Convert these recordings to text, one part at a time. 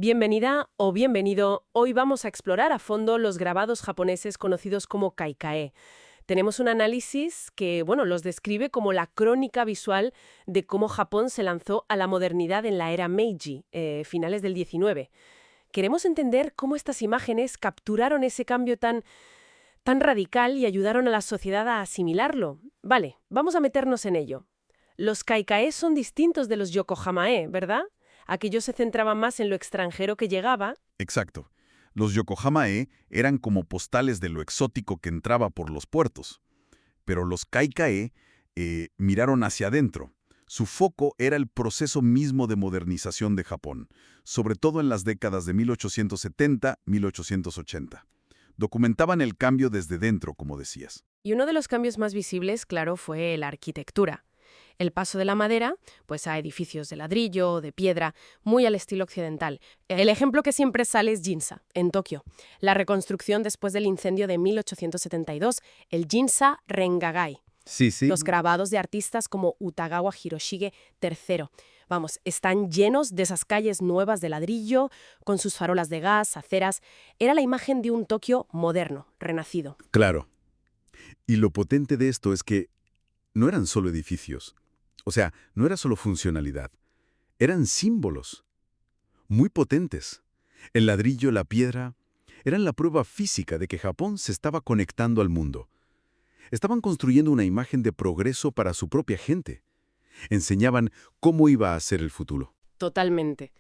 Bienvenida o bienvenido. Hoy vamos a explorar a fondo los grabados japoneses conocidos como kaikae. Tenemos un análisis que, los describe como la crónica visual de cómo Japón se lanzó a la modernidad en la era Meiji, finales del 19. Queremos entender cómo estas imágenes capturaron ese cambio tan radical y ayudaron a la sociedad a asimilarlo. Vale, vamos a meternos en ello. Los kaikae son distintos de los yokohamae, ¿verdad? Aquellos se centraban más en lo extranjero que llegaba. Exacto. Los Yokohamae eran como postales de lo exótico que entraba por los puertos. Pero los Kaikae miraron hacia adentro. Su foco era el proceso mismo de modernización de Japón, sobre todo en las décadas de 1870-1880. Documentaban el cambio desde dentro, como decías. Y uno de los cambios más visibles, claro, fue la arquitectura. El paso de la madera, pues a edificios de ladrillo o de piedra, muy al estilo occidental. El ejemplo que siempre sale es Ginza, en Tokio. La reconstrucción después del incendio de 1872, el Ginza Rengagai. Sí. Los grabados de artistas como Utagawa Hiroshige III. Están llenos de esas calles nuevas de ladrillo, con sus farolas de gas, aceras. Era la imagen de un Tokio moderno, renacido. Claro. Y lo potente de esto es que no eran solo edificios. O sea, no era solo funcionalidad. Eran símbolos muy potentes. El ladrillo, la piedra, eran la prueba física de que Japón se estaba conectando al mundo. Estaban construyendo una imagen de progreso para su propia gente. Enseñaban cómo iba a ser el futuro. Totalmente.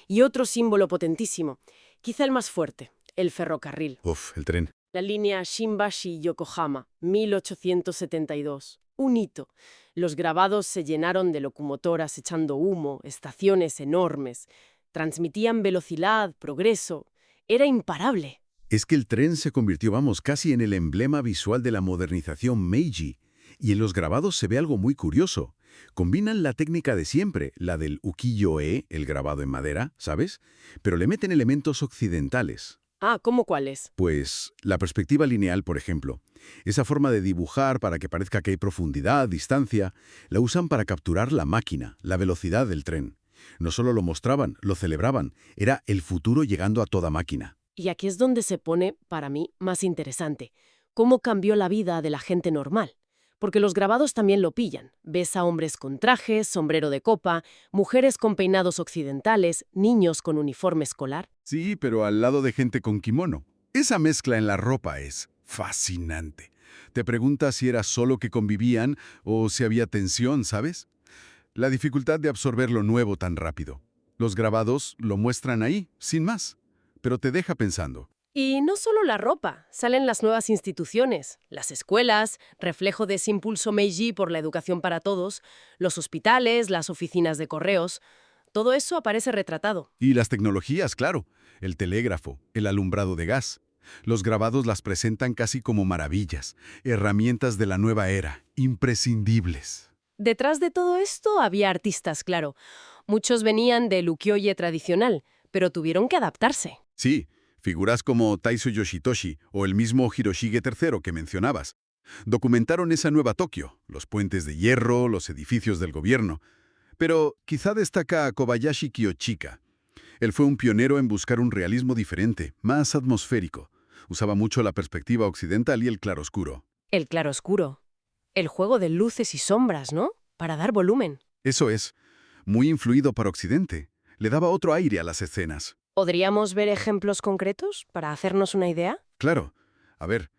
Y otro símbolo potentísimo, quizá el más fuerte, el ferrocarril. El tren. La línea Shimbashi-Yokohama, 1872. Un hito. Los grabados se llenaron de locomotoras echando humo, estaciones enormes. Transmitían velocidad, progreso. Era imparable. Es que el tren se convirtió, casi en el emblema visual de la modernización Meiji. Y en los grabados se ve algo muy curioso. Combinan la técnica de siempre, la del ukiyo-e, el grabado en madera, ¿sabes? Pero le meten elementos occidentales. ¿Cómo cuáles? Pues la perspectiva lineal, por ejemplo. Esa forma de dibujar para que parezca que hay profundidad, distancia, la usan para capturar la máquina, la velocidad del tren. No solo lo mostraban, lo celebraban. Era el futuro llegando a toda máquina. Y aquí es donde se pone, para mí, más interesante. ¿Cómo cambió la vida de la gente normal? Porque los grabados también lo pillan. Ves a hombres con trajes, sombrero de copa, mujeres con peinados occidentales, niños con uniforme escolar. Sí, pero al lado de gente con kimono. Esa mezcla en la ropa es fascinante. Te preguntas si era solo que convivían o si había tensión, ¿sabes? La dificultad de absorber lo nuevo tan rápido. Los grabados lo muestran ahí, sin más, pero te deja pensando. Y no solo la ropa, salen las nuevas instituciones, las escuelas, reflejo de ese impulso Meiji por la educación para todos, los hospitales, las oficinas de correos. Todo eso aparece retratado. Y las tecnologías, claro, el telégrafo, el alumbrado de gas. Los grabados las presentan casi como maravillas, herramientas de la nueva era, imprescindibles. Detrás de todo esto había artistas, claro. Muchos venían del ukiyo-e tradicional, pero tuvieron que adaptarse. Sí, figuras como Taiso Yoshitoshi o el mismo Hiroshige III que mencionabas. Documentaron esa nueva Tokio, los puentes de hierro, los edificios del gobierno. Pero quizá destaca a Kobayashi Kiyoshika. Él fue un pionero en buscar un realismo diferente, más atmosférico. Usaba mucho la perspectiva occidental y el claroscuro. El claroscuro. El juego de luces y sombras, ¿no? Para dar volumen. Eso es, muy influido para Occidente. Le daba otro aire a las escenas. ¿Podríamos ver ejemplos concretos para hacernos una idea? Claro. A ver,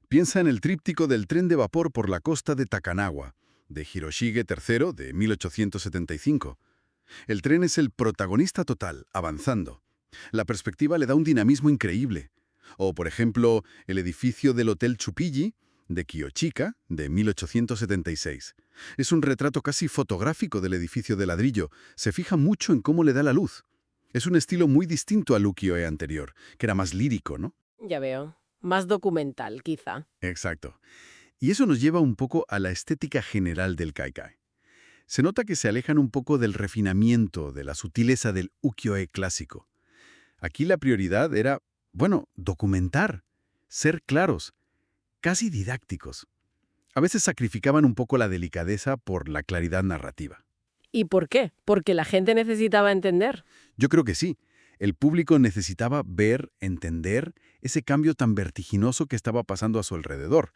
piensa en el tríptico del tren de vapor por la costa de Takanawa, de Hiroshige III de 1875. El tren es el protagonista total, avanzando. La perspectiva le da un dinamismo increíble. O, por ejemplo, el edificio del Hotel Chupilli, de Kiyoshika, de 1876. Es un retrato casi fotográfico del edificio de ladrillo. Se fija mucho en cómo le da la luz. Es un estilo muy distinto al ukiyo-e anterior, que era más lírico, ¿no? Ya veo. Más documental, quizá. Exacto. Y eso nos lleva un poco a la estética general del kaikai. Se nota que se alejan un poco del refinamiento, de la sutileza del ukiyo-e clásico. Aquí la prioridad era, documentar, ser claros, casi didácticos. A veces sacrificaban un poco la delicadeza por la claridad narrativa. ¿Y por qué? Porque la gente necesitaba entender. Yo creo que sí. El público necesitaba ver, entender ese cambio tan vertiginoso que estaba pasando a su alrededor.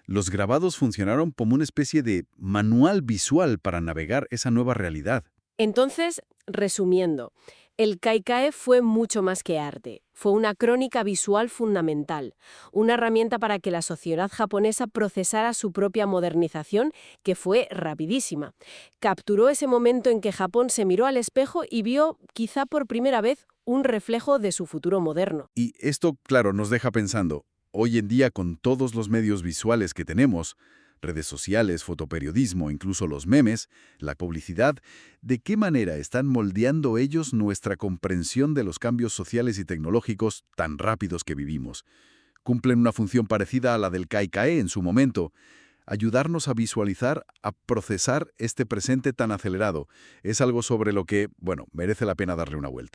Los grabados funcionaron como una especie de manual visual para navegar esa nueva realidad. Entonces, resumiendo, el Kaikai fue mucho más que arte. Fue una crónica visual fundamental, una herramienta para que la sociedad japonesa procesara su propia modernización, que fue rapidísima. Capturó ese momento en que Japón se miró al espejo y vio, quizá por primera vez, un reflejo de su futuro moderno. Y esto, claro, nos deja pensando, hoy en día con todos los medios visuales que tenemos, redes sociales, fotoperiodismo, incluso los memes, la publicidad, ¿de qué manera están moldeando ellos nuestra comprensión de los cambios sociales y tecnológicos tan rápidos que vivimos? Cumplen una función parecida a la del Kaikai en su momento, ayudarnos a visualizar, a procesar este presente tan acelerado. Es algo sobre lo que, bueno, merece la pena darle una vuelta.